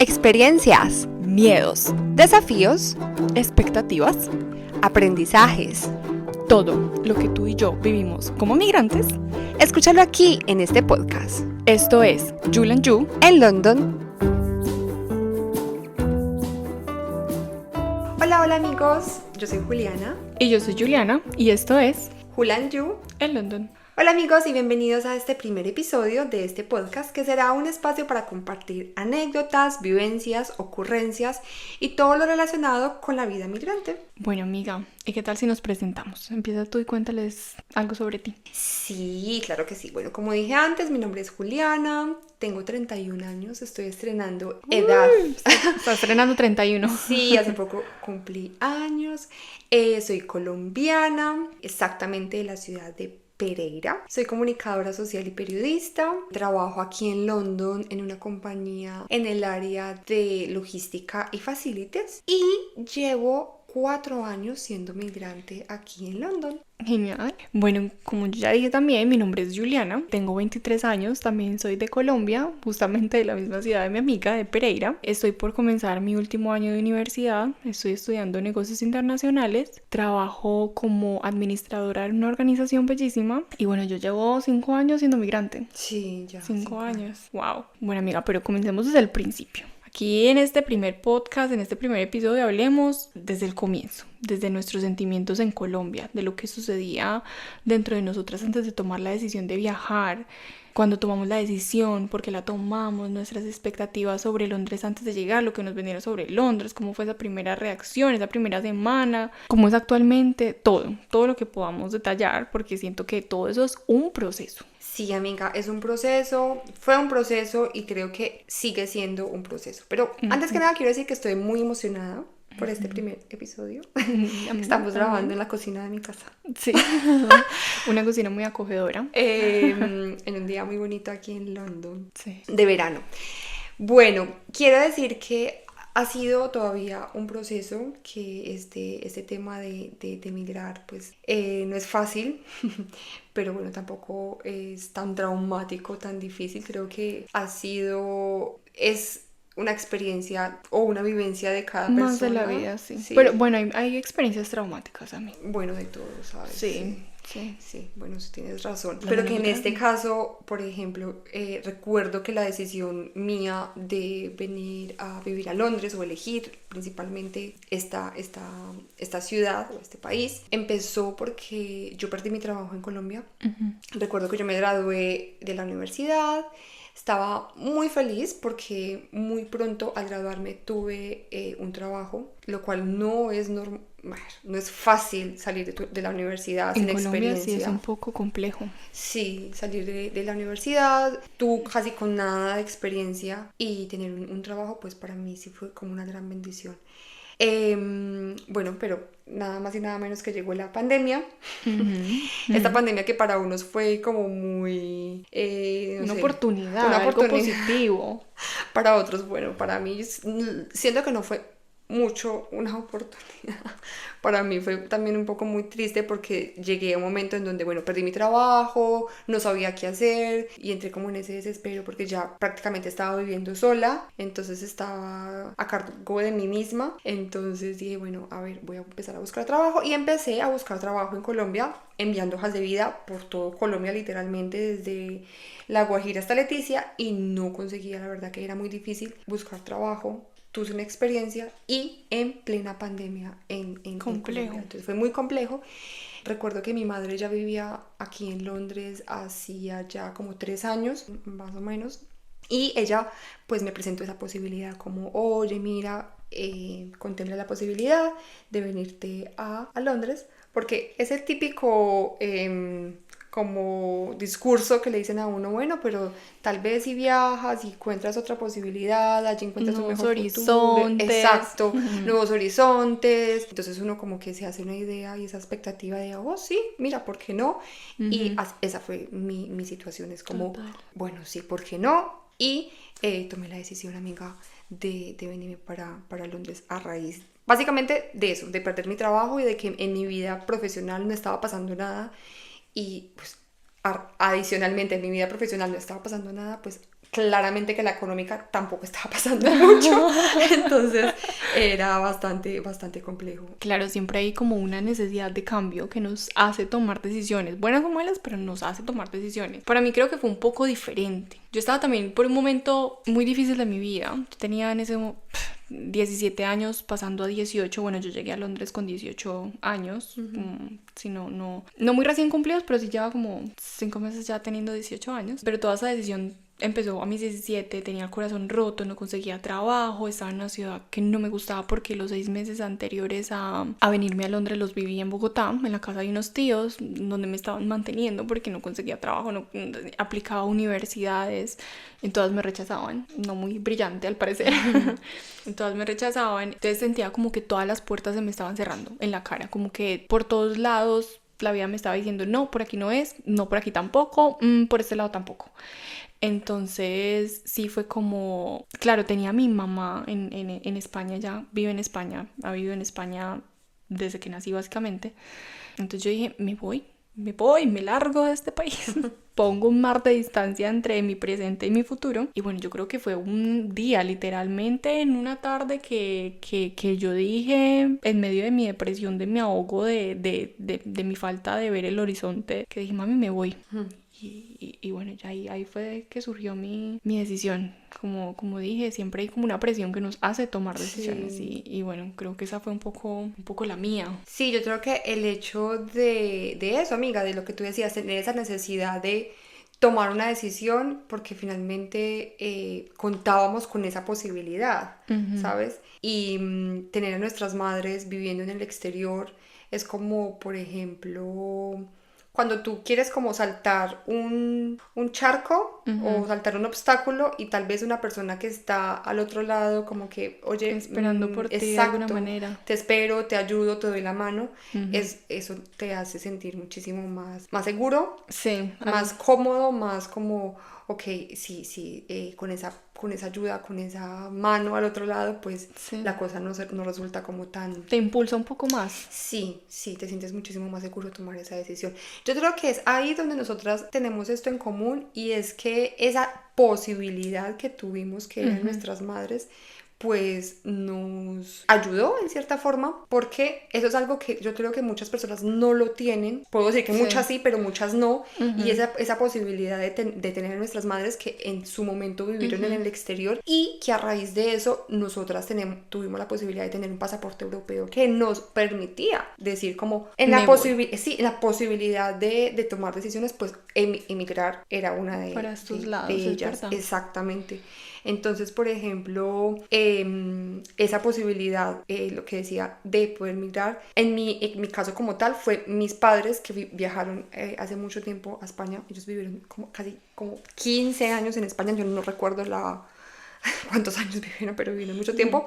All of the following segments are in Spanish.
Experiencias, Miedos, desafíos, expectativas, aprendizajes. todo lo que tú y yo vivimos como migrantes. Escúchalo aquí en este podcast. Esto es Jul and You. En London. Hola amigos, yo soy Juliana. Y yo soy Juliana y esto es Jul and You. En London. Hola amigos y bienvenidos a este primer episodio de este podcast que será un espacio para compartir anécdotas, vivencias, ocurrencias y todo lo relacionado con la vida migrante. Bueno, amiga, ¿y qué tal si nos presentamos? Empieza tú y cuéntales algo sobre ti. Sí, claro que sí. Bueno, como dije antes, mi nombre es Juliana, tengo 31 años, estoy estrenando edad. Estás estrenando 31. Sí, hace poco cumplí años. Soy colombiana, exactamente de la ciudad de Pereira. Soy comunicadora social y periodista. Trabajo aquí en London en una compañía en el área de logística y facilities. Y llevo 4 años siendo migrante aquí en London. Genial. Bueno, como yo ya dije también, mi nombre es Juliana, tengo 23 años, también soy de Colombia, justamente de la misma ciudad de mi amiga, de Pereira. Estoy por comenzar mi último año de universidad, estoy estudiando negocios internacionales, trabajo como administradora en una organización bellísima y bueno, yo llevo 5 años siendo migrante. Sí, ya. 5 años. Wow. Bueno, amiga, pero comencemos desde el principio. Aquí en este primer podcast, en este primer episodio, hablemos desde el comienzo, desde nuestros sentimientos en Colombia, de lo que sucedía dentro de nosotras antes de tomar la decisión de viajar, cuando tomamos la decisión, por qué la tomamos, nuestras expectativas sobre Londres antes de llegar, lo que nos venía sobre Londres, cómo fue esa primera reacción, esa primera semana, cómo es actualmente, todo lo que podamos detallar, porque siento que todo eso es un proceso. Sí, amiga, es un proceso, fue un proceso y creo que sigue siendo un proceso. Pero antes que nada quiero decir que estoy muy emocionada por este primer episodio. Estamos grabando en la cocina de mi casa. Sí, una cocina muy acogedora. En un día muy bonito aquí en London, Sí. de verano. Bueno, quiero decir que ha sido todavía un proceso, que este tema de emigrar pues no es fácil, pero bueno, tampoco es tan traumático, tan difícil. Creo que es una experiencia o una vivencia de cada persona. Más de la vida, sí. Pero bueno, hay experiencias traumáticas a mí. Bueno, de todo, ¿sabes? Sí. Sí, bueno, sí tienes razón. Pero que en este caso, por ejemplo, recuerdo que la decisión mía de venir a vivir a Londres o elegir principalmente esta ciudad o este país, empezó porque yo perdí mi trabajo en Colombia. Recuerdo que yo me gradué de la universidad. Estaba muy feliz porque muy pronto al graduarme tuve un trabajo, lo cual no es fácil salir de la universidad sin experiencia. En Colombia sí es un poco complejo. Sí, salir de la universidad, tú casi con nada de experiencia y tener un trabajo, pues para mí sí fue como una gran bendición. Bueno, pero nada más y nada menos que llegó la pandemia. Esta pandemia que para unos fue como muy... una oportunidad, algo positivo. Para otros, bueno, para mí siento que no fue mucho una oportunidad. Para mí fue también un poco muy triste porque llegué a un momento en donde, bueno, perdí mi trabajo, no sabía qué hacer y entré como en ese desespero porque ya prácticamente estaba viviendo sola, entonces estaba a cargo de mí misma. Entonces dije, bueno, a ver, voy a empezar a buscar trabajo y empecé a buscar trabajo en Colombia, enviando hojas de vida por todo Colombia, literalmente desde La Guajira hasta Leticia, y no conseguía, la verdad que era muy difícil buscar trabajo. Tuve una experiencia y en plena pandemia en Colombia. Entonces fue muy complejo. Recuerdo que mi madre ya vivía aquí en Londres hacía ya como 3 años, más o menos. Y ella pues me presentó esa posibilidad como, oye, mira, contempla la posibilidad de venirte a Londres. Porque es el típico... como discurso que le dicen a uno, bueno, pero tal vez si viajas y encuentras otra posibilidad, allí encuentras un mejor horizontes. Futuro. Exacto, nuevos horizontes. Entonces uno como que se hace una idea y esa expectativa de, oh, sí, mira, ¿por qué no? Y esa fue mi situación, es como, bueno, sí, ¿por qué no? Y tomé la decisión, amiga, de venirme para Londres a raíz, básicamente de eso, de perder mi trabajo y de que en mi vida profesional no estaba pasando nada. Y pues adicionalmente en mi vida profesional no estaba pasando nada, pues claramente que la económica tampoco estaba pasando mucho, entonces era bastante complejo. Claro, siempre hay como una necesidad de cambio que nos hace tomar decisiones, buenas o malas, pero nos hace tomar decisiones. Para mí creo que fue un poco diferente. Yo estaba también por un momento muy difícil de mi vida. Yo tenía en ese 17 años pasando a 18. Bueno, yo llegué a Londres con 18 años. Si no muy recién cumplidos, pero sí llevaba como 5 meses ya teniendo 18 años. Pero toda esa decisión empezó a mis 17, tenía el corazón roto, no conseguía trabajo, estaba en una ciudad que no me gustaba porque los 6 meses anteriores a venirme a Londres los viví en Bogotá, en la casa de unos tíos, donde me estaban manteniendo porque no conseguía trabajo, no aplicaba a universidades, en todas me rechazaban, no muy brillante al parecer, en todas me rechazaban, entonces sentía como que todas las puertas se me estaban cerrando en la cara, como que por todos lados la vida me estaba diciendo no, por aquí no es, no por aquí tampoco, por este lado tampoco. Entonces sí fue como, claro, tenía a mi mamá en España, ya vive en España, ha vivido en España desde que nací básicamente. Entonces yo dije, me largo de este país. Pongo un mar de distancia entre mi presente y mi futuro. Y bueno, yo creo que fue un día, literalmente en una tarde que yo dije, en medio de mi depresión, de mi ahogo, de mi falta de ver el horizonte, que dije, mami, me voy. Y bueno, ya ahí fue que surgió mi decisión. Como dije, siempre hay como una presión que nos hace tomar decisiones. Sí. Y bueno, creo que esa fue un poco la mía. Sí, yo creo que el hecho de eso, amiga, de lo que tú decías, tener esa necesidad de tomar una decisión, porque finalmente contábamos con esa posibilidad, ¿sabes? Y tener a nuestras madres viviendo en el exterior es como, por ejemplo, cuando tú quieres como saltar un charco o saltar un obstáculo y tal vez una persona que está al otro lado como que, oye, esperando por ti de alguna manera. Te espero, te ayudo, te doy la mano, eso te hace sentir muchísimo más seguro, sí, más cómodo, más como, ok, sí, con esa ayuda, con esa mano al otro lado, pues sí, la cosa no resulta como tan... te impulsa un poco más. Sí, te sientes muchísimo más seguro de tomar esa decisión. Yo creo que es ahí donde nosotras tenemos esto en común, y es que esa posibilidad que tuvimos, que eran nuestras madres, pues nos ayudó en cierta forma, porque eso es algo que yo creo que muchas personas no lo tienen. Puedo decir que muchas sí, pero muchas no. Y esa posibilidad de tener a nuestras madres que en su momento vivieron en el exterior, y que a raíz de eso nosotras tuvimos la posibilidad de tener un pasaporte europeo que nos permitía decir como en la posibilidad de tomar decisiones, pues emigrar era una de ellas. Exactamente. Entonces, por ejemplo, esa posibilidad, lo que decía, de poder migrar, en mi caso como tal, fue mis padres que viajaron hace mucho tiempo a España. Ellos vivieron casi 15 años en España. Yo no recuerdo cuántos años vivieron, pero vivieron mucho tiempo.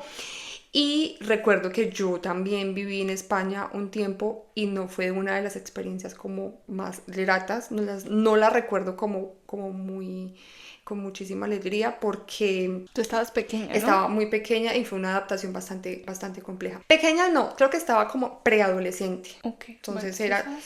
Y recuerdo que yo también viví en España un tiempo, y no fue una de las experiencias como más gratas. No la recuerdo como muy... con muchísima alegría, porque tú estabas pequeña, ¿no? Estaba muy pequeña y fue una adaptación bastante compleja. Pequeña no, creo que estaba como preadolescente. Okay. Entonces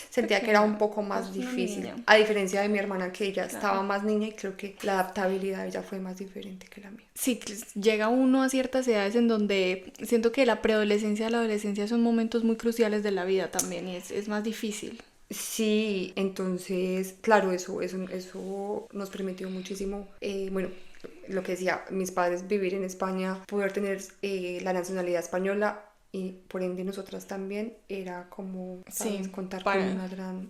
sentía que era un poco más difícil. A diferencia de mi hermana, que ella estaba más niña, y creo que la adaptabilidad de ella fue más diferente que la mía. Sí, llega uno a ciertas edades en donde siento que la preadolescencia y la adolescencia son momentos muy cruciales de la vida también, y es más difícil. Sí, entonces, claro, eso nos permitió muchísimo, bueno, lo que decía, mis padres vivir en España, poder tener la nacionalidad española, y por ende nosotras también, era como, ¿sabes? Contar con una gran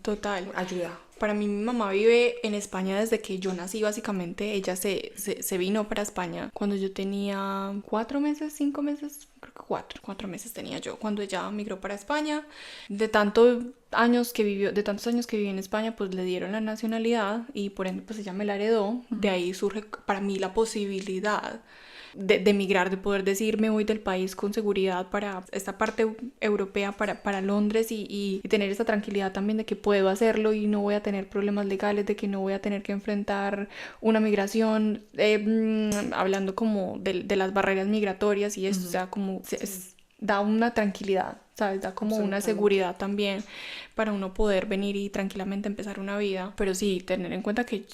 ayuda. Para mí, mi mamá vive en España desde que yo nací, básicamente. Ella se vino para España cuando yo tenía 4 meses, 5 meses, creo que 4 meses tenía yo, cuando ella migró para España. De tantos años que vivió en España, pues le dieron la nacionalidad, y por ende, pues ella me la heredó. De ahí surge para mí la posibilidad de emigrar, de poder decir me voy del país con seguridad para esta parte europea, para Londres, y tener esa tranquilidad también de que puedo hacerlo y no voy a tener problemas legales, de que no voy a tener que enfrentar una migración, hablando como de las barreras migratorias y eso, o sea, como da una tranquilidad, ¿sabes? Da como una seguridad también para uno poder venir y tranquilamente empezar una vida. Pero sí, tener en cuenta que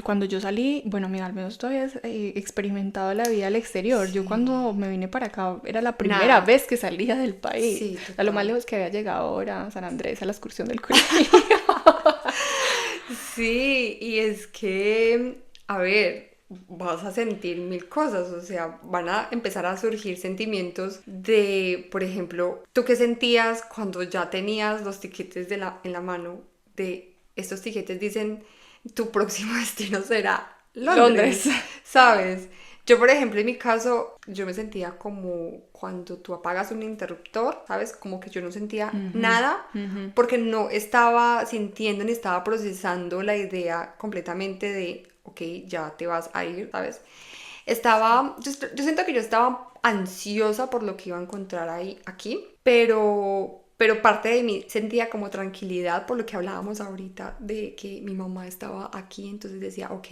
cuando yo salí, bueno, mira, al menos todavía he experimentado la vida al exterior. Sí. Yo cuando me vine para acá era la primera Nada. vez que salía del país. Sí, O sea, lo más total. lejos que había llegado era a San Andrés, a la excursión del colegio. Sí, y es que, a ver, vas a sentir mil cosas, o sea, van a empezar a surgir sentimientos de, por ejemplo, ¿tú qué sentías cuando ya tenías los tiquetes en la mano? De estos tiquetes dicen, tu próximo destino será Londres. Londres, ¿sabes? Yo, por ejemplo, en mi caso, yo me sentía como cuando tú apagas un interruptor, ¿sabes? Como que yo no sentía nada porque no estaba sintiendo ni estaba procesando la idea completamente de, ok, ya te vas a ir, ¿sabes? Yo siento que yo estaba ansiosa por lo que iba a encontrar ahí, aquí, pero parte de mí sentía como tranquilidad por lo que hablábamos ahorita de que mi mamá estaba aquí, entonces decía, ok,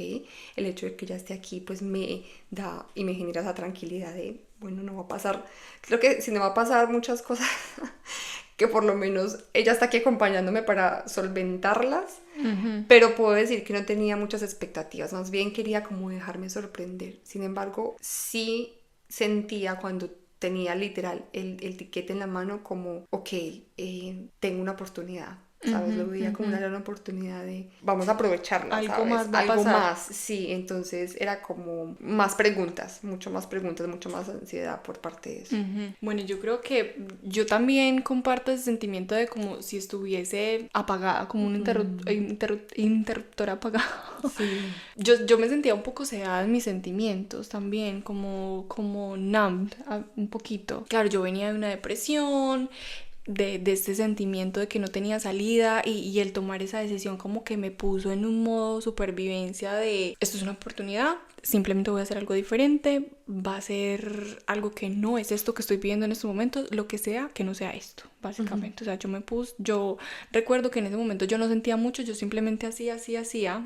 el hecho de que ella esté aquí pues me da y me genera esa tranquilidad de, bueno, no va a pasar, creo que si no va a pasar muchas cosas, que por lo menos ella está aquí acompañándome para solventarlas, pero puedo decir que no tenía muchas expectativas, más bien quería como dejarme sorprender. Sin embargo, sí sentía cuando tenía literal el tiquete en la mano como, ok, tengo una oportunidad. ¿Sabes? Lo veía como una gran oportunidad de vamos a aprovecharla, Algo ¿sabes? más va a Algo pasar. más, sí. Entonces era como más preguntas, mucho más ansiedad por parte de eso. Bueno, yo creo que yo también comparto ese sentimiento de como si estuviese apagada, como un interruptor apagado. Sí. Yo me sentía un poco sedada en mis sentimientos también, como numbed un poquito. Claro, yo venía de una depresión, de este sentimiento de que no tenía salida y el tomar esa decisión como que me puso en un modo supervivencia de esto es una oportunidad, simplemente voy a hacer algo diferente, va a ser algo que no es esto que estoy viviendo en este momento, lo que sea, que no sea esto, básicamente. O sea, yo recuerdo que en ese momento yo no sentía mucho, yo simplemente hacía.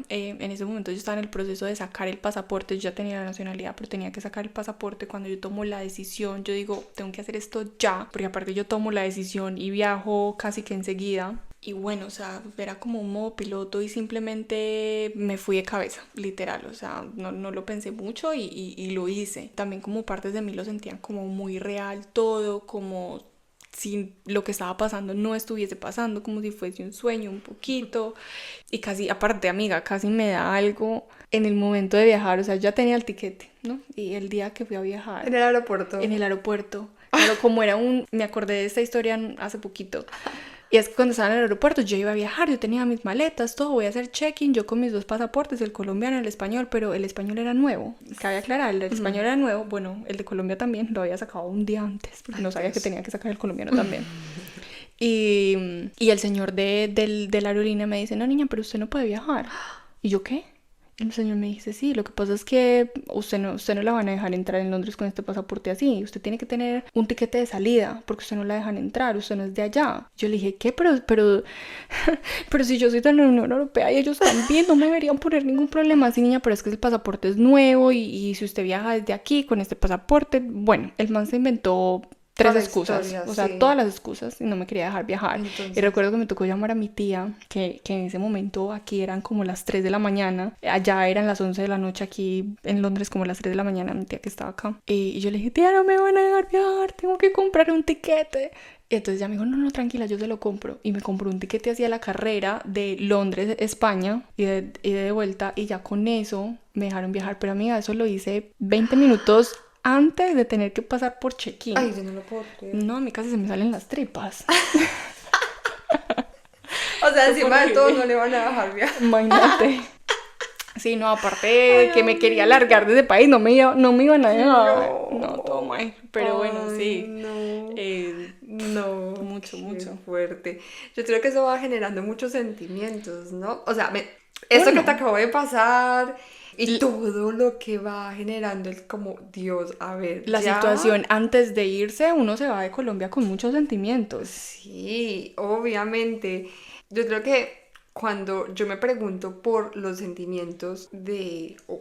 En ese momento yo estaba en el proceso de sacar el pasaporte, yo ya tenía la nacionalidad, pero tenía que sacar el pasaporte. Cuando yo tomo la decisión, yo digo, tengo que hacer esto ya, porque aparte yo tomo la decisión y viajo casi que enseguida. Y bueno, o sea, era como un modo piloto y simplemente me fui de cabeza, literal. O sea, no lo pensé mucho y lo hice. También como partes de mí lo sentían como muy real todo, como si lo que estaba pasando no estuviese pasando, como si fuese un sueño un poquito. Y casi, aparte, amiga, casi me da algo en el momento de viajar. O sea, ya tenía el tiquete, ¿no? Y el día que fui a viajar. En el aeropuerto. En el aeropuerto. Claro, como era me acordé de esta historia hace poquito. Y es que cuando estaba en el aeropuerto yo iba a viajar, yo tenía mis maletas, todo, voy a hacer check-in, yo con mis dos pasaportes, el colombiano y el español, pero el español era nuevo. Cabe aclarar, el español era nuevo, bueno, el de Colombia también, lo había sacado un día antes, porque no sabía que tenía que sacar el colombiano también. Y el señor de la aerolínea me dice, no niña, pero usted no puede viajar. ¿Y yo qué? El señor me dice, sí, lo que pasa es que usted no la van a dejar entrar en Londres con este pasaporte así. Usted tiene que tener un tiquete de salida porque usted no la dejan entrar, usted no es de allá. Yo le dije, ¿qué? Pero si yo soy de la Unión Europea y ellos también no me deberían poner ningún problema. Sí, niña, pero es que el pasaporte es nuevo y si usted viaja desde aquí con este pasaporte, bueno, el man se inventó tres excusas, historia, o sea, sí. todas las excusas y no me quería dejar viajar. Entonces. Y recuerdo que me tocó llamar a mi tía, que en ese momento aquí eran como las 3 de la mañana, allá eran las 11 de la noche, aquí en Londres como las 3 de la mañana, mi tía que estaba acá. Y yo le dije, tía, no me van a dejar viajar, tengo que comprar un tiquete. Y entonces ella me dijo, no, tranquila, yo se lo compro. Y me compró un tiquete hacia la carrera de Londres, España, y de vuelta, y ya con eso me dejaron viajar. Pero amiga, eso lo hice 20 minutos antes de tener que pasar por check-in. Ay, yo no lo puedo creer. No, a mí casi se me salen las tripas. O sea, encima de todo no le van a dejar viajar. Imagínate. Sí, no, aparte de que me quería largar de ese país, no me iban a dejar. No, todo mal. Pero bueno, sí. No, mucho, qué mucho. fuerte. Yo creo que eso va generando muchos sentimientos, ¿no? O sea, esto que te acabo de pasar y todo lo que va generando es como, Dios, a ver, La ya. situación antes de irse, uno se va de Colombia con muchos sentimientos. Sí, obviamente. Yo creo que cuando yo me pregunto por los sentimientos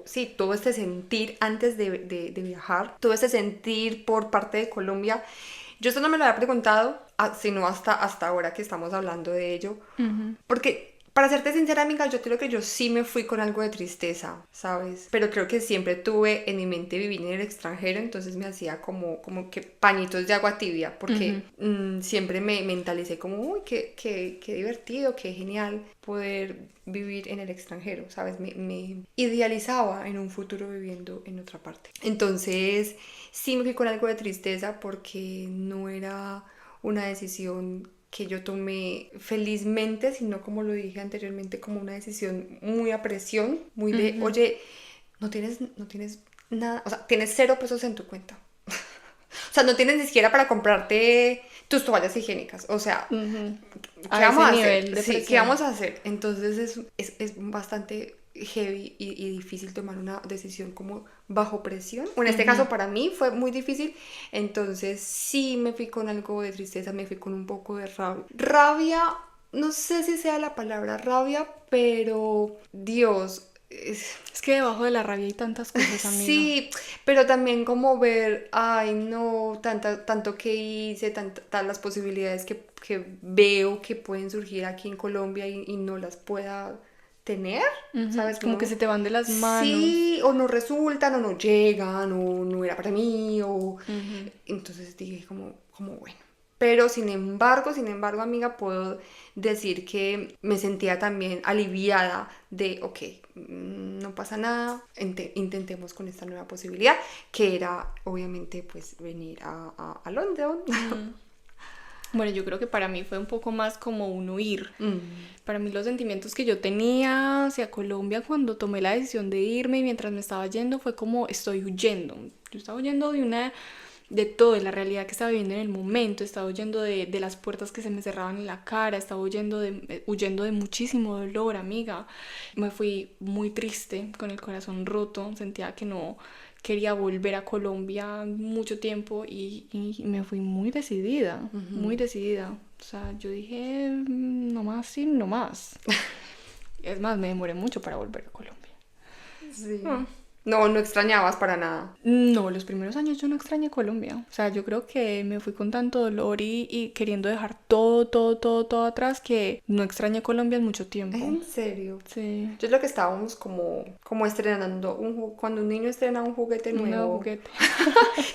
sí, todo este sentir antes de viajar, todo este sentir por parte de Colombia, yo esto no me lo había preguntado, sino hasta ahora que estamos hablando de ello, porque para serte sincera, amiga, yo creo que yo sí me fui con algo de tristeza, ¿sabes? Pero creo que siempre tuve en mi mente vivir en el extranjero, entonces me hacía como que pañitos de agua tibia, porque siempre me mentalicé como, uy, qué divertido, qué genial poder vivir en el extranjero, ¿sabes? Me idealizaba en un futuro viviendo en otra parte. Entonces, sí me fui con algo de tristeza porque no era una decisión que yo tomé felizmente, sino como lo dije anteriormente, como una decisión muy a presión, muy de, oye, no tienes nada, o sea, tienes 0 pesos en tu cuenta. O sea, no tienes ni siquiera para comprarte tus toallas higiénicas. O sea, ¿qué vamos a hacer? Sí, ¿qué vamos a hacer? Entonces es bastante heavy y difícil tomar una decisión como bajo presión. En este caso para mí fue muy difícil, entonces sí me fui con algo de tristeza, me fui con un poco de rabia. Rabia, no sé si sea la palabra rabia, pero Dios... Es que debajo de la rabia hay tantas cosas, amiga. Sí, pero también como ver, ay no, tanto que hice, tantas las posibilidades que veo que pueden surgir aquí en Colombia y no las pueda tener, ¿sabes? Como que se te van de las manos. Sí, o no resultan, o no llegan, o no era para mí, o... Entonces dije como bueno. Pero sin embargo, amiga, puedo decir que me sentía también aliviada de, ok, no pasa nada, intentemos con esta nueva posibilidad, que era obviamente pues venir a London. Bueno, yo creo que para mí fue un poco más como un huir. Para mí los sentimientos que yo tenía hacia Colombia cuando tomé la decisión de irme y mientras me estaba yendo fue como estoy huyendo. Yo estaba huyendo de todo, de la realidad que estaba viviendo en el momento, estaba huyendo de las puertas que se me cerraban en la cara, estaba huyendo de muchísimo dolor, amiga. Me fui muy triste, con el corazón roto, sentía que no quería volver a Colombia mucho tiempo y me fui muy decidida, muy decidida. O sea, yo dije, no más, sí, no más. Es más, me demoré mucho para volver a Colombia. Sí. No extrañabas para nada. No, los primeros años yo no extrañé Colombia. O sea, yo creo que me fui con tanto dolor y queriendo dejar todo atrás que no extrañé Colombia en mucho tiempo. ¿En serio? Sí. Yo creo que estábamos como estrenando cuando un niño estrena un juguete nuevo. Un nuevo juguete.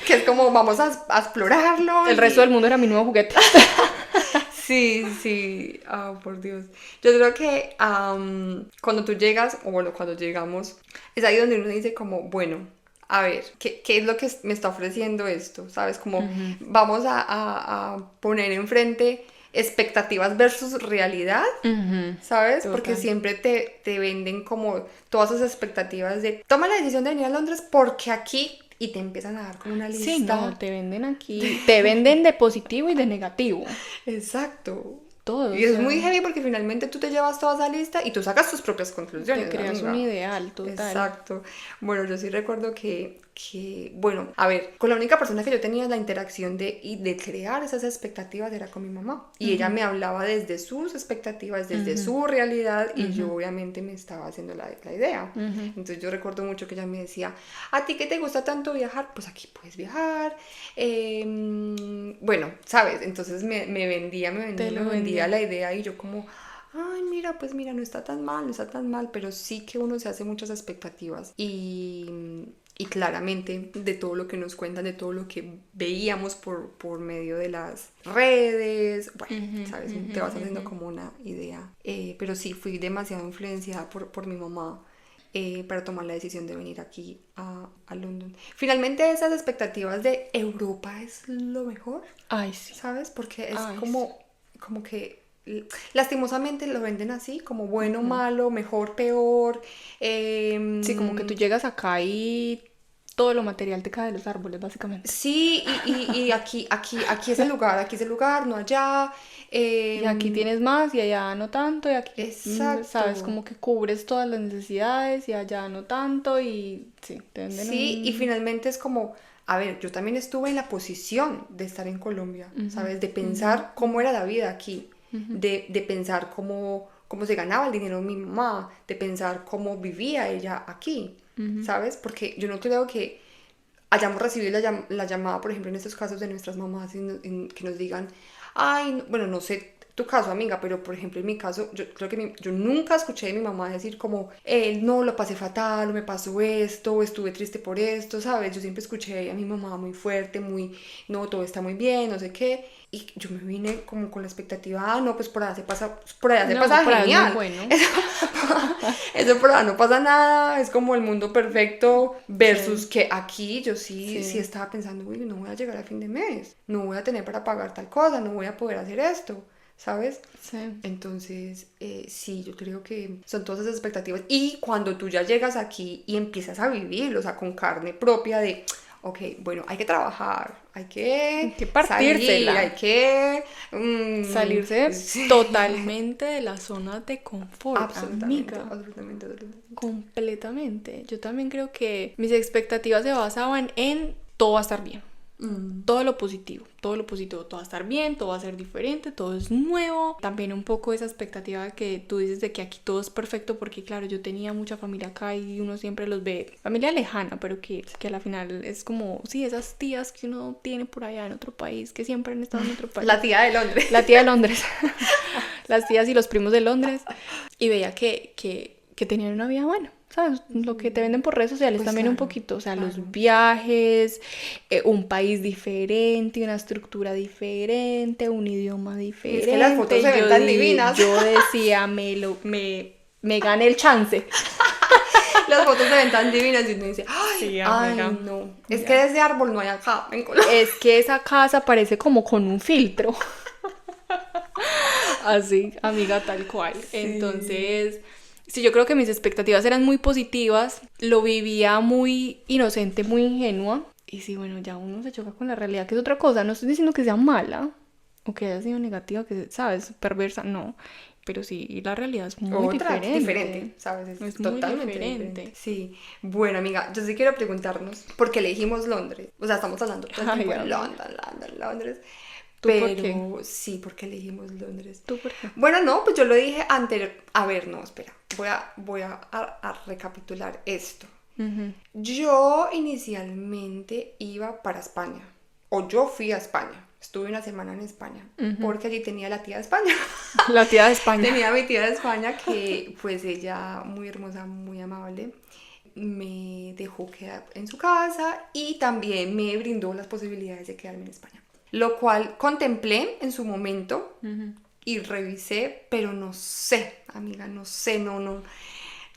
Que es como vamos a explorarlo. El resto del mundo era mi nuevo juguete. Sí, por Dios. Yo creo que cuando tú llegas, o bueno, cuando llegamos, es ahí donde uno dice como, bueno, a ver, ¿qué es lo que me está ofreciendo esto? ¿Sabes? Como vamos a poner enfrente expectativas versus realidad, ¿sabes? Total. Porque siempre te venden como todas esas expectativas de, toma la decisión de venir a Londres porque aquí... Y te empiezan a dar con una lista. Sí, no, te venden aquí. Te venden de positivo y de negativo. Exacto. Todo. Y es muy heavy porque finalmente tú te llevas toda esa lista y tú sacas tus propias conclusiones. Te creas un ideal total. Exacto. Bueno, yo sí recuerdo que bueno, a ver, con la única persona que yo tenía la interacción de crear esas expectativas era con mi mamá. Y ella me hablaba desde sus expectativas, desde su realidad, y yo obviamente me estaba haciendo la idea. Entonces yo recuerdo mucho que ella me decía, ¿a ti qué te gusta tanto viajar? Pues aquí puedes viajar. Bueno, ¿sabes? Entonces me vendía la idea y yo como... Ay, mira, pues mira, no está tan mal, pero sí que uno se hace muchas expectativas y claramente de todo lo que nos cuentan, de todo lo que veíamos por medio de las redes, bueno, ¿sabes? Te vas haciendo como una idea, pero sí, fui demasiado influenciada por mi mamá para tomar la decisión de venir aquí a London. Finalmente esas expectativas de Europa es lo mejor, ay, sí. ¿sabes? Porque es como que lastimosamente lo venden así, como bueno, malo, mejor, peor. Sí, como que tú llegas acá y todo lo material te cae de los árboles, básicamente. Sí, y aquí es el lugar, no allá. Y aquí tienes más y allá no tanto, y aquí, exacto. sabes, como que cubres todas las necesidades y allá no tanto, y sí, te venden sí, y finalmente es como... A ver, yo también estuve en la posición de estar en Colombia, ¿sabes? De pensar cómo era la vida aquí, de pensar cómo cómo se ganaba el dinero mi mamá, de pensar cómo vivía ella aquí, ¿sabes? Porque yo no creo que hayamos recibido la llamada, por ejemplo, en estos casos de nuestras mamás, que nos digan, ay, bueno, no sé tu caso, amiga, pero por ejemplo en mi caso, yo creo que yo nunca escuché de mi mamá decir como, no, lo pasé fatal, o me pasó esto, o estuve triste por esto, ¿sabes? Yo siempre escuché a mi mamá muy fuerte, muy, no, todo está muy bien, no sé qué, y yo me vine como con la expectativa, no, pues por allá se pasa, Por ahí es muy genial. bueno. Eso por allá no pasa nada, es como el mundo perfecto versus Sí. que aquí yo sí estaba pensando, uy, no voy a llegar a fin de mes, no voy a tener para pagar tal cosa, no voy a poder hacer esto, ¿sabes? Sí. Entonces, sí, yo creo que son todas esas expectativas. Y cuando tú ya llegas aquí y empiezas a vivir, o sea, con carne propia de, ok, bueno, hay que trabajar, hay Hay que que salir, partírsela. hay que... Salirse sí. totalmente de la zona de confort, Absolutamente, amiga. absolutamente, absolutamente. Completamente. Yo también creo que mis expectativas se basaban en todo va a estar bien. Todo lo positivo, todo va a estar bien, todo va a ser diferente, todo es nuevo. También un poco esa expectativa que tú dices de que aquí todo es perfecto, porque claro, yo tenía mucha familia acá y uno siempre los ve, familia lejana, pero que a la final es como, sí, esas tías que uno tiene por allá en otro país, que siempre han estado en otro país. La tía de Londres. La tía de Londres. Las tías y los primos de Londres. Y veía que tenían una vida buena. ¿Sabes? Lo que te venden por redes sociales Pues también un claro, poquito. O sea, claro. los viajes, un país diferente, una estructura diferente, un idioma diferente. Es que las fotos se ven tan divinas. Yo decía, me gané el chance. Las fotos se ven tan divinas y uno dice, ay, Sí, amiga. ay, no. Es Ya. que ese árbol no hay acá en Colombia. Es que esa casa parece como con un filtro. Así, amiga, tal cual. Sí. Entonces, sí, yo creo que mis expectativas eran muy positivas, lo vivía muy inocente, muy ingenua. Y sí, bueno, ya uno se choca con la realidad, que es otra cosa. No estoy diciendo que sea mala o que haya sido negativa, que, ¿sabes? Perversa, no. Pero sí, la realidad es muy diferente, ¿sabes? Es totalmente muy diferente. Sí. Bueno, amiga, yo sí quiero preguntarnos, ¿por qué elegimmos Londres? O sea, estamos hablando todo el tiempo de amiga. Londres. ¿Tú Pero por qué? sí, ¿por qué elegimos Londres? ¿Tú por qué? Bueno, no, pues yo lo dije anterior. A ver, no, espera. Voy a recapitular esto. Yo inicialmente iba para España. O yo fui a España. Estuve una semana en España. Porque allí tenía la tía de España. La tía de España. Tenía a mi tía de España que, pues ella, muy hermosa, muy amable, me dejó quedar en su casa y también me brindó las posibilidades de quedarme en España. Lo cual contemplé en su momento y revisé, pero no sé, amiga, no sé, no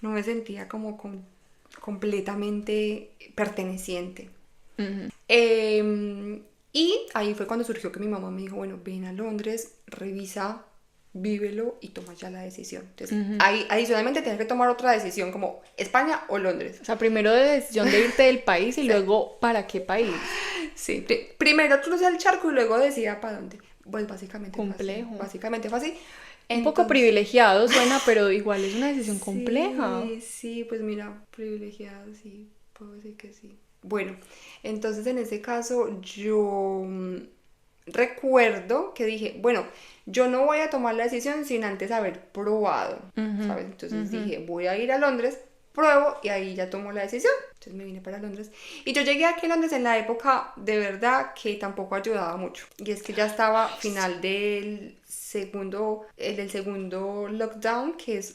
me sentía como completamente perteneciente. Y ahí fue cuando surgió que mi mamá me dijo, bueno, ven a Londres, revisa, vívelo y toma ya la decisión. Entonces, ahí adicionalmente tienes que tomar otra decisión como España o Londres. O sea, primero de decisión de irte del país y luego ¿para qué país? Sí, primero crucé el charco y luego decía para dónde. Pues básicamente Complejo. fue así. Básicamente fue así. Un poco privilegiado suena, pero igual es una decisión compleja. Sí, pues mira, privilegiado, sí, puedo decir que sí. Bueno, entonces en ese caso yo recuerdo que dije, bueno, yo no voy a tomar la decisión sin antes haber probado, ¿sabes? Entonces dije, voy a ir a Londres, pruebo y ahí ya tomo la decisión. Entonces me vine para Londres. Y yo llegué aquí a Londres en la época de verdad que tampoco ayudaba mucho. Y es que ya estaba final del segundo lockdown, que es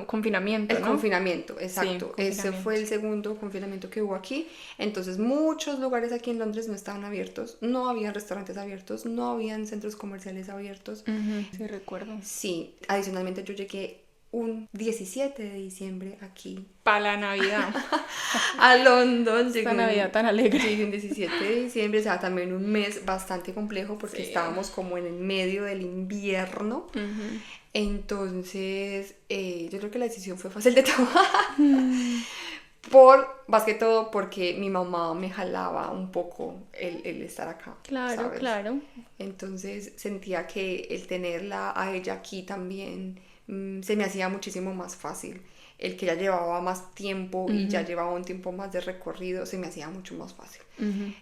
confinamiento, el ¿no? confinamiento, exacto. Sí, Ese fue el segundo confinamiento que hubo aquí. Entonces muchos lugares aquí en Londres no estaban abiertos, no habían restaurantes abiertos, no habían centros comerciales abiertos. Sí, recuerdo. Sí, adicionalmente yo llegué un 17 de diciembre aquí. Para la Navidad. A London. Esta Navidad tan alegre. Llegué un 17 de diciembre, o sea, también un mes bastante complejo porque estábamos como en el medio del invierno. Entonces, yo creo que la decisión fue fácil de tomar. Más que todo porque mi mamá me jalaba un poco el estar acá. Claro, ¿sabes? claro. Entonces sentía que el tenerla a ella aquí también se me hacía muchísimo más fácil. El que ya llevaba más tiempo y ya llevaba un tiempo más de recorrido, se me hacía mucho más fácil.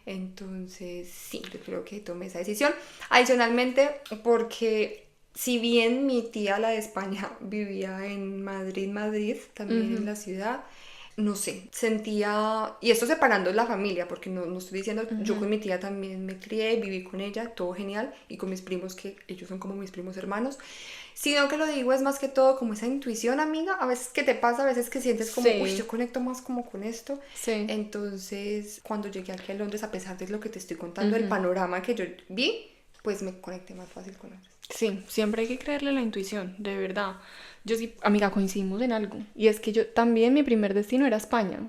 Entonces, sí, yo creo que tomé esa decisión. Adicionalmente, porque si bien mi tía, la de España, vivía en Madrid, también en la ciudad, no sé, sentía, y esto separando la familia, porque no estoy diciendo, yo con mi tía también me crié, viví con ella, todo genial, y con mis primos, que ellos son como mis primos hermanos, sino que lo digo es más que todo como esa intuición, amiga, a veces que te pasa, a veces que sientes como, uy, yo conecto más como con esto, entonces cuando llegué aquí a Londres, a pesar de lo que te estoy contando, el panorama que yo vi, pues me conecté más fácil con Londres. Sí, siempre hay que creerle a la intuición, de verdad. Yo sí, amiga, coincidimos en algo. Y es que yo también mi primer destino era España.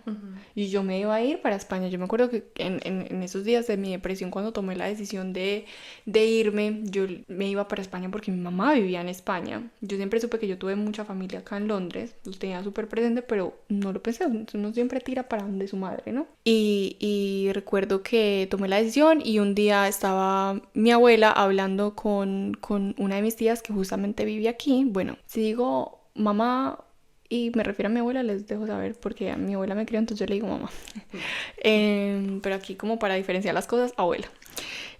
Y yo me iba a ir para España. Yo me acuerdo que en esos días de mi depresión, cuando tomé la decisión de irme, yo me iba para España porque mi mamá vivía en España. Yo siempre supe que yo tuve mucha familia acá en Londres. Lo tenía súper presente, pero no lo pensé. Uno siempre tira para donde su madre, ¿no? Y recuerdo que tomé la decisión y un día estaba mi abuela hablando con una de mis tías que justamente vive aquí. Bueno, si digo mamá y me refiero a mi abuela, les dejo saber porque a mi abuela me crió, entonces yo le digo mamá. Pero aquí, como para diferenciar las cosas, abuela.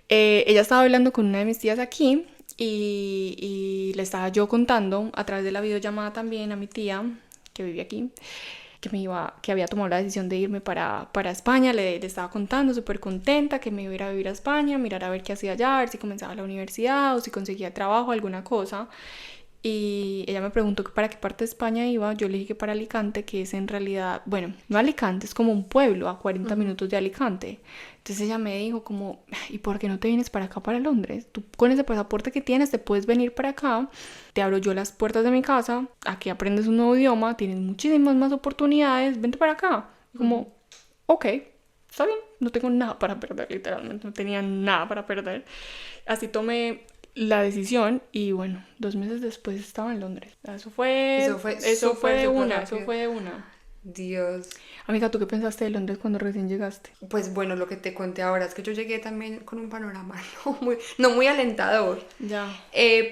Ella estaba hablando con una de mis tías aquí y le estaba yo contando a través de la videollamada también a mi tía que vive aquí que había tomado la decisión de irme para España. Le estaba contando, súper contenta, que me iba a ir a vivir a España, mirar a ver qué hacía allá, a ver si comenzaba la universidad o si conseguía trabajo, alguna cosa. Y ella me preguntó que para qué parte de España iba. Yo le dije que para Alicante, que es en realidad, bueno, no Alicante, es como un pueblo a 40 minutos de Alicante. Entonces ella me dijo como, ¿y por qué no te vienes para acá, para Londres? Tú con ese pasaporte que tienes te puedes venir para acá, te abro yo las puertas de mi casa, aquí aprendes un nuevo idioma, tienes muchísimas más oportunidades, vente para acá. Como, ok, está bien, no tengo nada para perder, literalmente, no tenía nada para perder. Así tomé la decisión y bueno, 2 meses después estaba en Londres. Eso fue de una. Dios. Amiga, ¿tú qué pensaste de Londres cuando recién llegaste? Pues bueno, lo que te conté ahora es que yo llegué también con un panorama no muy alentador. Ya.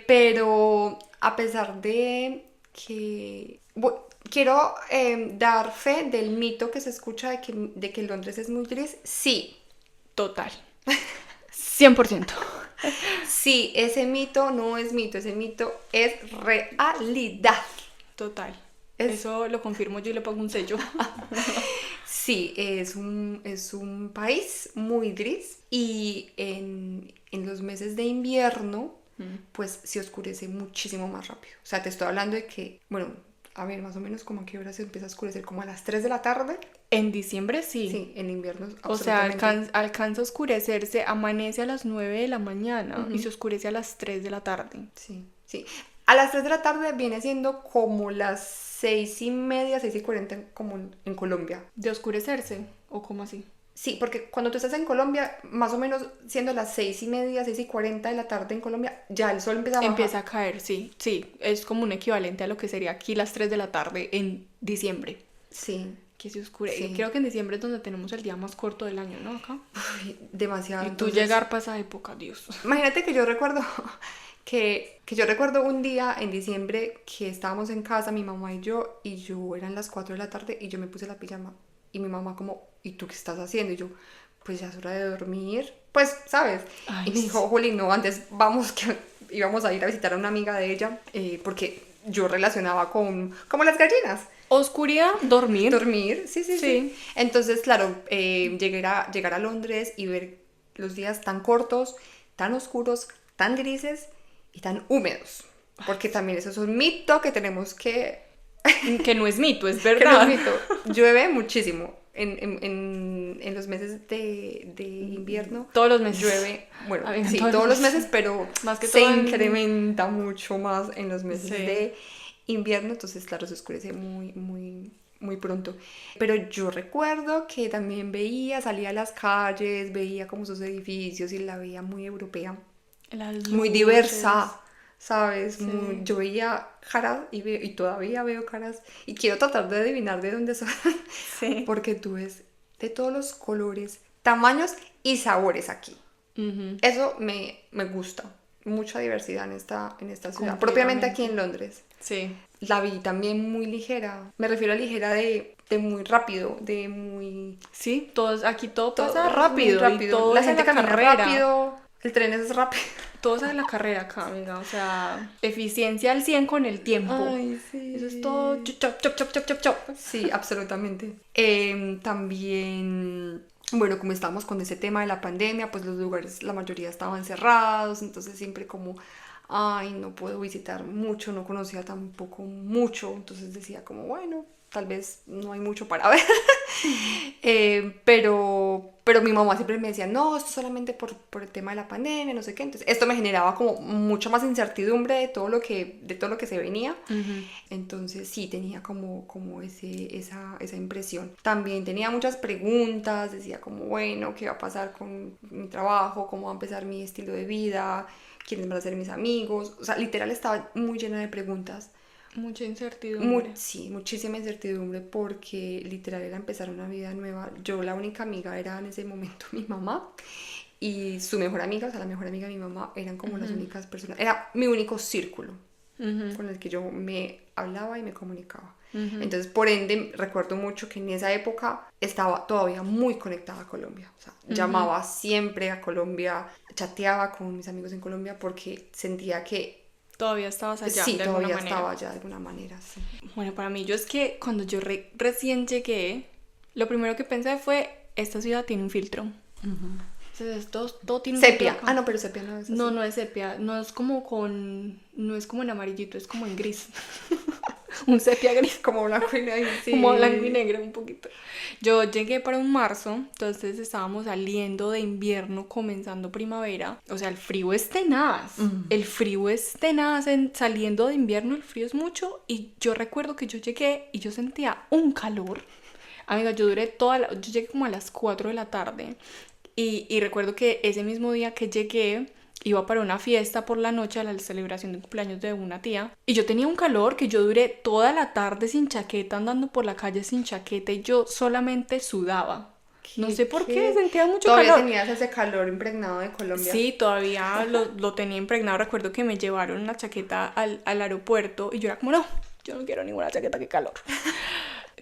Pero a pesar de que... quiero dar fe del mito que se escucha de que Londres es muy gris. Sí. Total. 100%. Sí, ese mito no es mito, ese mito es realidad. Total. Eso lo confirmo yo y le pongo un sello. Sí, es un país muy gris y en los meses de invierno pues se oscurece muchísimo más rápido. O sea, te estoy hablando de que, bueno, a ver, más o menos como a qué hora se empieza a oscurecer, como a las 3 de la tarde. En diciembre sí. Sí, en invierno o sea, alcanza a oscurecerse, amanece a las 9 de la mañana y se oscurece a las 3 de la tarde. Sí, sí. A las 3 de la tarde viene siendo como las 6:30, 6:40 como en Colombia. ¿De oscurecerse? ¿O cómo así? Sí, porque cuando tú estás en Colombia, más o menos siendo las 6:30, 6:40 de la tarde en Colombia, ya el sol empieza a bajar. Empieza a caer, sí. Es como un equivalente a lo que sería aquí las 3 de la tarde en diciembre. Sí. Que se oscurece. Sí. Creo que en diciembre es donde tenemos el día más corto del año, ¿no? Acá. Uy, demasiado. Y tú llegar para esa época, Dios. Imagínate que yo recuerdo que yo recuerdo un día en diciembre que estábamos en casa, mi mamá y yo eran las 4 de la tarde y yo me puse la pijama y mi mamá como, ¿y tú qué estás haciendo? Y yo, pues ya es hora de dormir, pues, ¿sabes? Ay, y me dijo, Juli, no, antes vamos, que íbamos a ir a visitar a una amiga de ella, porque yo relacionaba como las gallinas. Oscuridad, dormir. Dormir, sí. Entonces, claro, llegar a Londres y ver los días tan cortos, tan oscuros, tan grises y tan húmedos. Porque también eso es un mito que tenemos que... que no es mito, es verdad. Que no es mito. Llueve muchísimo. En los meses de invierno. Todos los meses. Llueve, bueno, sí, todos los meses, pero más que se todo incrementa mucho más en los meses de invierno. Entonces, claro, se oscurece muy, muy, muy pronto. Pero yo recuerdo que también salía a las calles, veía como sus edificios y la veía muy europea. Muy diversa, ¿sabes? Sí. Yo veía caras y todavía veo caras y quiero tratar de adivinar de dónde son. Sí. Porque tú ves de todos los colores, tamaños y sabores aquí. Eso me gusta. Mucha diversidad en esta ciudad. Propiamente aquí en Londres. Sí. La vi también muy ligera. Me refiero a ligera de muy rápido, de muy... Sí, aquí todo pasa rápido. Rápido. Y todo la gente camina carrera. rápido. El tren es rápido. Todo sale la carrera acá, amiga. O sea, eficiencia al 100 con el tiempo. Ay, sí. Eso es todo. Chop, chop, chop, chop, chop, chop. Sí, absolutamente. También, bueno, como estábamos con ese tema de la pandemia, pues los lugares, la mayoría estaban cerrados, entonces siempre como, ay, no puedo visitar mucho, no conocía tampoco mucho, entonces decía como, bueno, tal vez no hay mucho para ver. Pero mi mamá siempre me decía, no, esto solamente por el tema de la pandemia, no sé qué. Entonces, esto me generaba como mucho más incertidumbre de todo lo que se venía. Ujú. Entonces, sí, tenía como esa impresión. También tenía muchas preguntas, decía como, bueno, ¿qué va a pasar con mi trabajo? ¿Cómo va a empezar mi estilo de vida? ¿Quiénes van a ser mis amigos? O sea, literal estaba muy llena de preguntas. Mucha incertidumbre. Sí, muchísima incertidumbre porque literal era empezar una vida nueva. Yo la única amiga era en ese momento mi mamá y su mejor amiga, o sea, la mejor amiga de mi mamá, eran como las únicas personas. Era mi único círculo con el que yo me hablaba y me comunicaba. Entonces, por ende, recuerdo mucho que en esa época estaba todavía muy conectada a Colombia. O sea, llamaba siempre a Colombia, chateaba con mis amigos en Colombia porque sentía que Todavía estabas allá sí, de alguna todavía manera. estaba allá de alguna manera, sí. Bueno, para mí, yo es que cuando yo recién llegué, lo primero que pensé fue, esta ciudad tiene un filtro. Entonces, todo tiene un filtro Sepia. acá. Ah, no, pero sepia no es así. No, no es sepia, no es como en amarillito, es como en gris. Un sepia gris. Como blanco y negro. Sí. Como blanco y negro un poquito. Yo llegué para un marzo, entonces estábamos saliendo de invierno, comenzando primavera. O sea, el frío es tenaz. El frío es tenaz. Saliendo de invierno, el frío es mucho. Y yo recuerdo que yo llegué y yo sentía un calor. Amiga, yo llegué como a las 4 de la tarde. Y recuerdo que ese mismo día que llegué, iba para una fiesta por la noche a la celebración de cumpleaños de una tía. Y yo tenía un calor que yo duré toda la tarde sin chaqueta, andando por la calle sin chaqueta y yo solamente sudaba. No sé por qué, sentía mucho ¿Todavía calor. tenías ese calor impregnado de Colombia? Sí, todavía lo tenía impregnado. Recuerdo que me llevaron la chaqueta al aeropuerto y yo era como, no, yo no quiero ninguna chaqueta, qué calor.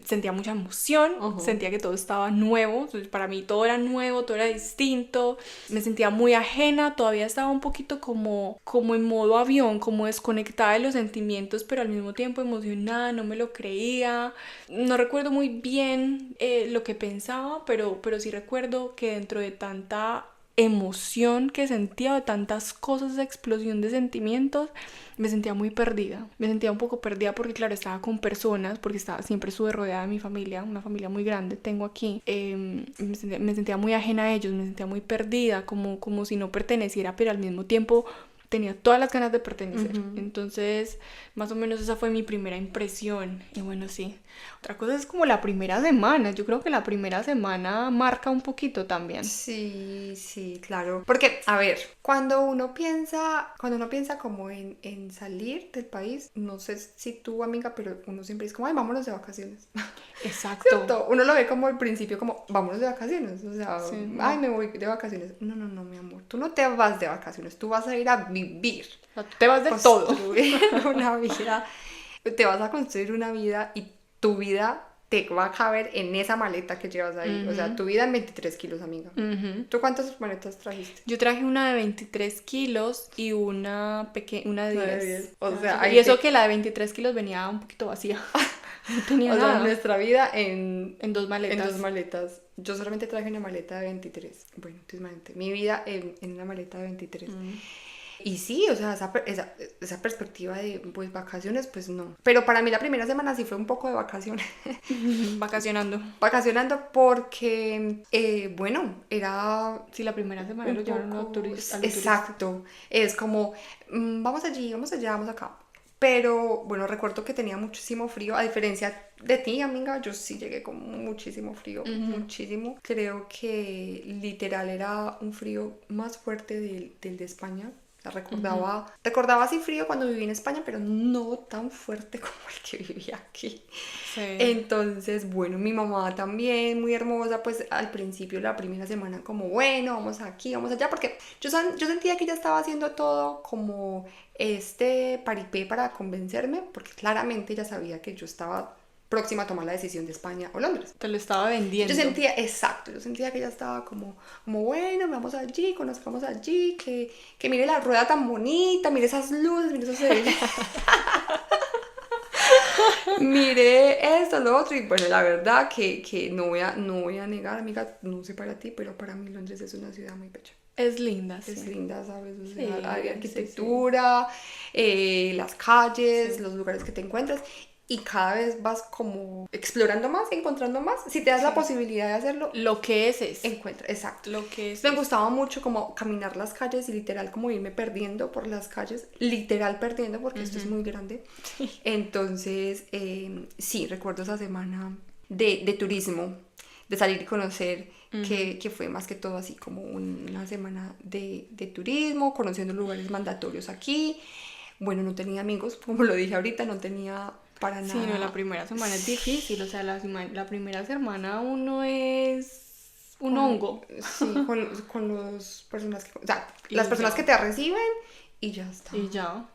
Sentía mucha emoción, sentía que todo estaba nuevo, entonces para mí todo era nuevo, todo era distinto, me sentía muy ajena, todavía estaba un poquito como en modo avión, como desconectada de los sentimientos, pero al mismo tiempo emocionada, no me lo creía, no recuerdo muy bien lo que pensaba, pero sí recuerdo que dentro de tanta emoción que sentía, de tantas cosas, de explosión de sentimientos, me sentía muy perdida. Me sentía un poco perdida porque, claro, estaba con personas, porque siempre estuve rodeada de mi familia, una familia muy grande tengo aquí. Me sentía muy ajena a ellos, me sentía muy perdida, como si no perteneciera, pero al mismo tiempo tenía todas las ganas de pertenecer. Entonces, más o menos esa fue mi primera impresión. Y bueno, sí. Otra cosa es como la primera semana. Yo creo que la primera semana marca un poquito también. Sí, sí, claro. Porque, a ver, cuando uno piensa como en salir del país, no sé si tú, amiga, pero uno siempre es como, ay, vámonos de vacaciones. Exacto. ¿Cierto? Uno lo ve como al principio, como, vámonos de vacaciones. O sea, Sí. ay, me voy de vacaciones. No, no, no, mi amor. Tú no te vas de vacaciones, tú vas a ir a vivir. O sea, tú te vas de todo. Construir una vida. Te vas a construir una vida y tu vida te va a caber en esa maleta que llevas ahí. O sea, tu vida en 23 kilos, amiga. ¿Tú cuántas maletas trajiste? Yo traje una de 23 kilos y una de Una de 10. 10. O sea, y eso que la de 23 kilos venía un poquito vacía. No tenía O sea, nada. nuestra vida En 2 maletas. en 2 maletas. Yo solamente traje una maleta de 23. Bueno, entonces imagínate, mi vida en una maleta de 23. Y sí, o sea, esa perspectiva de, pues, vacaciones, pues no. Pero para mí la primera semana sí fue un poco de vacaciones. Vacacionando. Vacacionando porque, bueno, era Sí, la primera semana lo llevaron a los turistas. Exacto. Es como, vamos allí, vamos allá, vamos acá. Pero, bueno, recuerdo que tenía muchísimo frío. A diferencia de ti, amiga, yo sí llegué con muchísimo frío. Muchísimo. Creo que literal era un frío más fuerte del de España. O sea, recordaba así frío cuando viví en España, pero no tan fuerte como el que vivía aquí. Sí. Entonces, bueno, mi mamá también, muy hermosa, pues al principio, la primera semana, como, bueno, vamos aquí, vamos allá, porque yo sentía que ella estaba haciendo todo como paripé para convencerme, porque claramente ella sabía que yo estaba próxima a tomar la decisión de España o Londres. Te lo estaba vendiendo. Yo sentía que ella estaba como bueno, vamos allí, conozcamos allí, que mire la rueda tan bonita, mire esas luces, mire esos mire esto, lo otro. Y bueno, la verdad que no voy a negar, amiga, no sé para ti, pero para mí Londres es una ciudad muy bella. Es linda, sí. Es linda, ¿sabes? O sea, Sí, hay arquitectura, las calles, los lugares que te encuentras. Y cada vez vas como explorando más, encontrando más. Si te das la posibilidad de hacerlo, lo que es. encuentra, exacto. Lo que es. Me gustaba mucho como caminar las calles y literal como irme perdiendo por las calles. Literal perdiendo porque esto es muy grande. Sí. Entonces, sí, recuerdo esa semana de turismo, de salir y conocer, que fue más que todo así como una semana de turismo, conociendo lugares mandatorios aquí. Bueno, no tenía amigos, como lo dije ahorita, no tenía para nada. Sí, no, la primera semana es difícil, o sea, la primera semana uno es un hongo. Sí, con las personas que, o sea, las personas que te reciben y ya está. Y ya.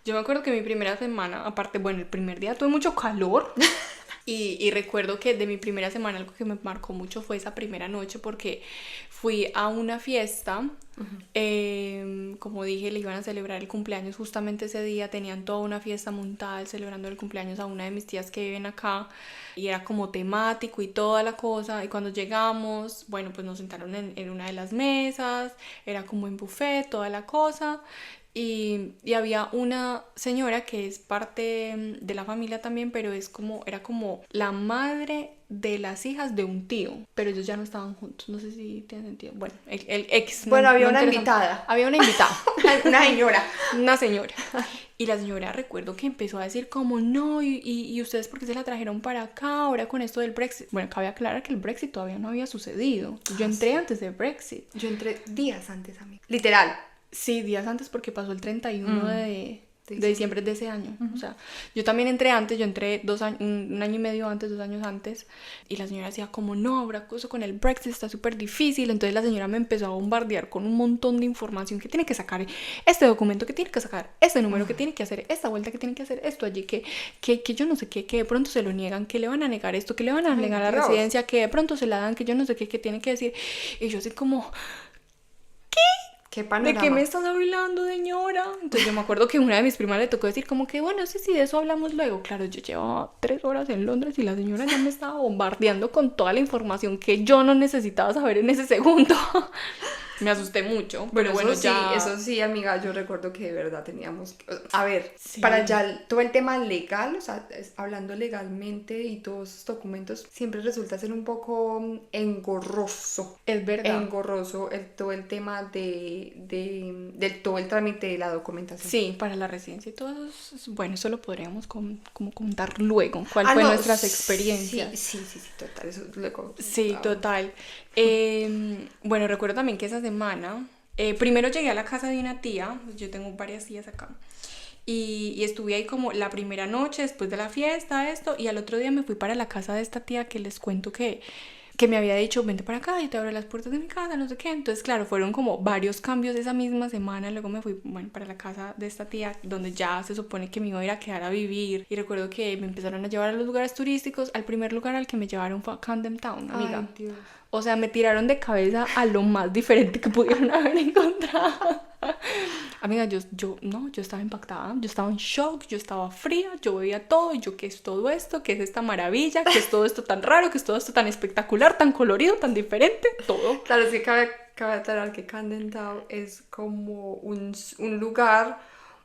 Yo me acuerdo que mi primera semana, aparte, bueno, el primer día tuve mucho calor. Y recuerdo que de mi primera semana algo que me marcó mucho fue esa primera noche porque fui a una fiesta, como dije, le iban a celebrar el cumpleaños justamente ese día, tenían toda una fiesta montada celebrando el cumpleaños a una de mis tías que viven acá y era como temático y toda la cosa, y cuando llegamos, bueno, pues nos sentaron en una de las mesas, era como en buffet, toda la cosa. Y había una señora que es parte de la familia también, pero era como la madre de las hijas de un tío, pero ellos ya no estaban juntos, no sé si tiene sentido. Bueno, el ex. Bueno, había una invitada. Había una invitada. Una señora. Una señora. Y la señora recuerdo que empezó a decir como, no, y ustedes por qué se la trajeron para acá ahora con esto del Brexit. Bueno, cabe aclarar que el Brexit todavía no había sucedido. Yo entré antes del Brexit. Yo entré días antes, amiga. Literal. Sí, días antes porque pasó el 31 de diciembre de ese año. O sea, yo también entré antes, yo entré 2 años, un año y medio antes, 2 años antes. Y la señora decía como, no, habrá cosa con el Brexit, está súper difícil. Entonces la señora me empezó a bombardear con un montón de información que tiene que sacar este documento, que tiene que sacar este número, que tiene que hacer esta vuelta, que tiene que hacer esto allí, que yo no sé qué, que de pronto se lo niegan, que le van a negar esto, que le van a negar la residencia, que de pronto se la dan, que yo no sé qué, que tiene que decir. Y yo así como... ¿Qué panorama? ¿De qué me estás hablando, señora? Entonces yo me acuerdo que una de mis primas le tocó decir como que, bueno, sí, de eso hablamos luego. Claro, yo llevaba 3 horas en Londres y la señora ya me estaba bombardeando con toda la información que yo no necesitaba saber en ese segundo. Me asusté mucho, pero bueno, eso sí, amiga, yo recuerdo que de verdad teníamos... A ver, para ya todo el tema legal, o sea, hablando legalmente y todos esos documentos, siempre resulta ser un poco engorroso. Es verdad. Engorroso todo el tema de todo el trámite de la documentación. Sí, para la residencia y todo eso, bueno, eso lo podríamos como contar luego, cuál fue nuestras experiencias. Sí, total, eso luego. Sí, total. Bueno, recuerdo también que esa semana, primero llegué a la casa de una tía, yo tengo varias tías acá, y estuve ahí como la primera noche después de la fiesta, y al otro día me fui para la casa de esta tía que les cuento que me había dicho, vente para acá y te abro las puertas de mi casa, no sé qué. Entonces, claro, fueron como varios cambios esa misma semana. Luego me fui, bueno, para la casa de esta tía, donde ya se supone que me iba a ir a quedar a vivir. Y recuerdo que me empezaron a llevar a los lugares turísticos. Al primer lugar al que me llevaron fue a Camden Town, amiga. Ay, Dios. O sea, me tiraron de cabeza a lo más diferente que pudieron haber encontrado. Amiga, yo estaba impactada, yo estaba en shock, yo estaba fría, yo veía todo y yo, ¿qué es todo esto? ¿Qué es esta maravilla? ¿Qué es todo esto tan raro? ¿Qué es todo esto tan espectacular, tan colorido, tan diferente? Todo. Claro, es que cabe aclarar que Camden Town es como un lugar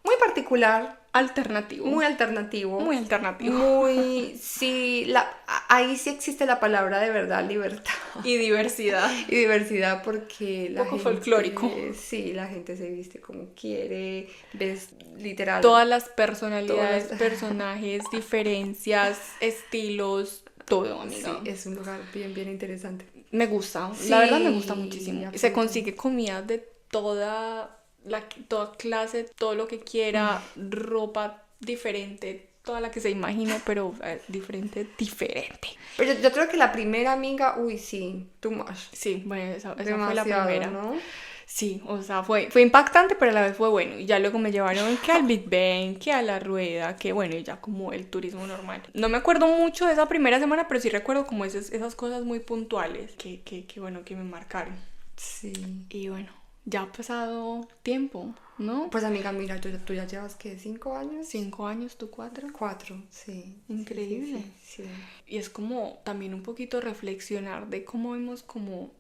muy particular. Alternativo. Muy alternativo. Muy alternativo. Muy, sí, ahí sí existe la palabra de verdad, libertad. Y diversidad. Y diversidad porque la gente... folclórico. Sí, la gente se viste como quiere, ves literal... Todas las personalidades, personajes, diferencias, estilos, todo, amiga. Sí, es un lugar bien, bien interesante. Me gusta, Sí, la verdad me gusta muchísimo. absolutamente. Se consigue comida de toda clase, todo lo que quiera, ropa diferente, toda la que se imagine, pero diferente. Pero yo creo que la primera, amiga, uy, sí, too much. Sí, bueno, esa fue Demasiado, la primera. ¿no? Sí, o sea, fue impactante, pero a la vez fue bueno. Y ya luego me llevaron que al Big Ben, que a la rueda, que bueno, y ya como el turismo normal. No me acuerdo mucho de esa primera semana, pero sí recuerdo como esas cosas muy puntuales que bueno, que me marcaron. Sí. Y bueno, ya ha pasado tiempo, ¿no? Pues amiga, mira, tú ya llevas, ¿qué? 5 años. 5 años, ¿tú 4? 4, sí. Increíble. Sí. Y es como también un poquito reflexionar de cómo vemos como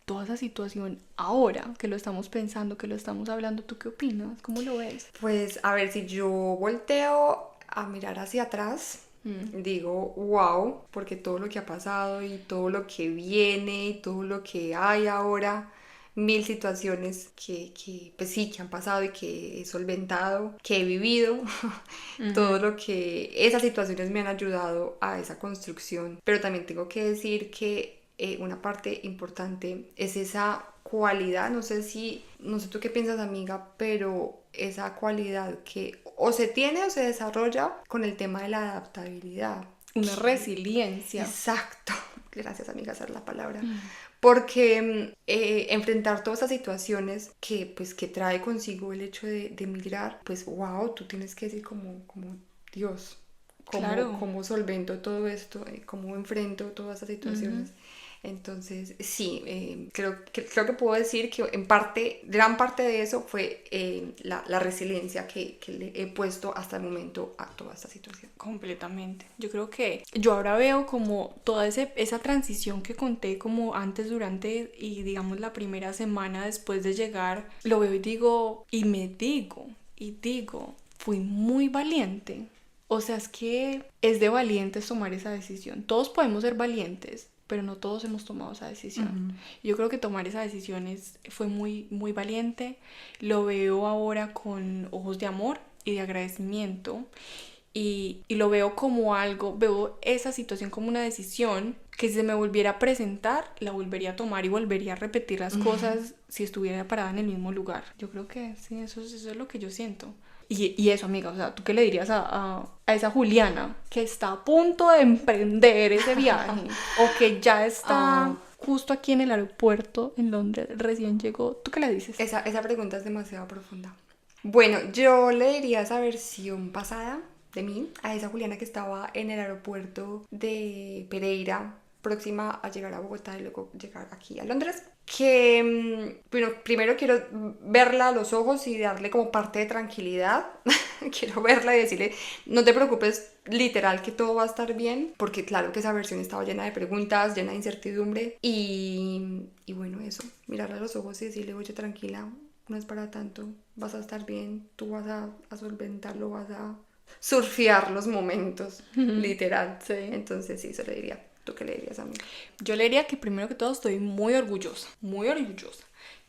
toda esa situación ahora, que lo estamos pensando, que lo estamos hablando. ¿Tú qué opinas? ¿Cómo lo ves? Pues a ver, si yo volteo a mirar hacia atrás, digo, wow, porque todo lo que ha pasado y todo lo que viene y todo lo que hay ahora, mil situaciones pues sí, que han pasado y que he solventado, que he vivido, todo lo que esas situaciones me han ayudado a esa construcción. Pero también tengo que decir que una parte importante es esa cualidad, no sé tú qué piensas, amiga, pero esa cualidad que o se tiene o se desarrolla con el tema de la adaptabilidad. Una resiliencia. Exacto, gracias amiga, esa es la palabra. Porque enfrentar todas esas situaciones que trae consigo el hecho de emigrar, pues wow, tú tienes que decir como Dios, Claro. cómo solvento todo esto, cómo enfrento todas esas situaciones. Entonces, sí, creo que puedo decir que en parte, gran parte de eso fue la resiliencia que le he puesto hasta el momento a toda esta situación. Completamente. Yo creo que yo ahora veo como toda esa transición que conté como antes, durante y digamos la primera semana después de llegar, lo veo y digo, fui muy valiente. O sea, es que es de valientes tomar esa decisión. Todos podemos ser valientes, pero no todos hemos tomado esa decisión. Yo creo que tomar esa decisión fue muy, muy valiente. Lo veo ahora con ojos de amor y de agradecimiento. Y lo veo como algo, veo esa situación como una decisión que si se me volviera a presentar, la volvería a tomar y volvería a repetir las cosas si estuviera parada en el mismo lugar. Yo creo que sí, eso es lo que yo siento. Y eso, amiga, o sea, ¿tú qué le dirías a esa Juliana que está a punto de emprender ese viaje o que ya está justo aquí en el aeropuerto en Londres, recién llegó? ¿Tú qué le dices? Esa pregunta es demasiado profunda. Bueno, yo le diría esa versión pasada de mí, a esa Juliana que estaba en el aeropuerto de Pereira, próxima a llegar a Bogotá y luego llegar aquí a Londres, que bueno, primero quiero verla a los ojos y darle como parte de tranquilidad. Quiero verla y decirle, no te preocupes, literal que todo va a estar bien, porque claro que esa versión estaba llena de preguntas, llena de incertidumbre y bueno, eso, mirarla a los ojos y decirle, oye, tranquila, no es para tanto, vas a estar bien, tú vas a solventarlo, vas a surfear los momentos, literal. Sí. Entonces sí, eso le diría. ¿Tú qué le dirías a mí? Yo le diría que primero que todo estoy muy orgullosa,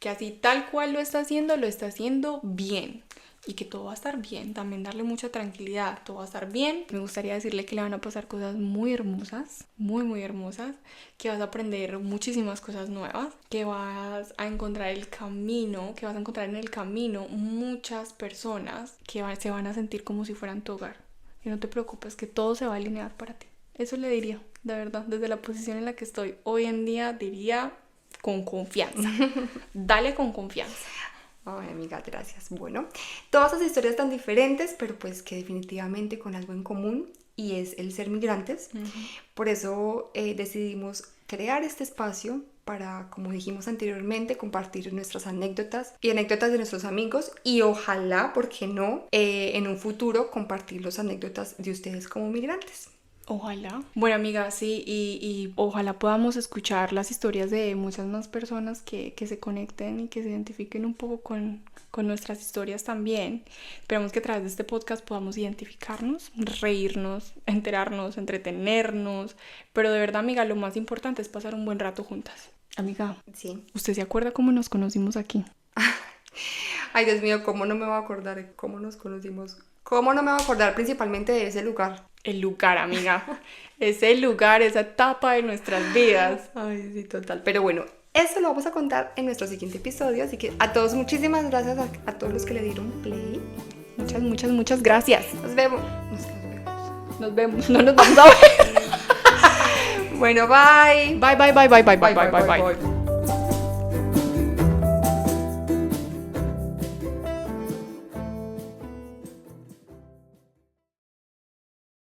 que así tal cual lo está haciendo bien y que todo va a estar bien, también darle mucha tranquilidad, todo va a estar bien. Me gustaría decirle que le van a pasar cosas muy hermosas, muy muy hermosas, que vas a aprender muchísimas cosas nuevas, que vas a encontrar en el camino muchas personas que se van a sentir como si fueran tu hogar. Y no te preocupes, que todo se va a alinear para ti. Eso le diría, de verdad, desde la posición en la que estoy hoy en día, diría con confianza. Dale con confianza. Ay, amiga, gracias. Bueno, todas esas historias tan diferentes, pero pues que definitivamente con algo en común, y es el ser migrantes. Por eso decidimos crear este espacio para, como dijimos anteriormente, compartir nuestras anécdotas y anécdotas de nuestros amigos y ojalá, ¿por qué no?, en un futuro compartir las anécdotas de ustedes como migrantes. Ojalá. Bueno, amiga, sí, y ojalá podamos escuchar las historias de muchas más personas que se conecten y que se identifiquen un poco con nuestras historias también. Esperamos que a través de este podcast podamos identificarnos, reírnos, enterarnos, entretenernos, pero de verdad, amiga, lo más importante es pasar un buen rato juntas. Amiga, sí. ¿Usted se acuerda cómo nos conocimos aquí? Ay, Dios mío, ¿cómo no me voy a acordar de cómo nos conocimos? ¿Cómo no me voy a acordar principalmente de ese lugar? El lugar, amiga. Ese lugar, esa etapa de nuestras vidas. Ay, sí, total. Pero bueno, eso lo vamos a contar en nuestro siguiente episodio. Así que a todos, muchísimas gracias a todos los que le dieron play. Muchas gracias. Nos vemos. Nos vemos. No nos vamos a ver. Bueno, bye. Bye.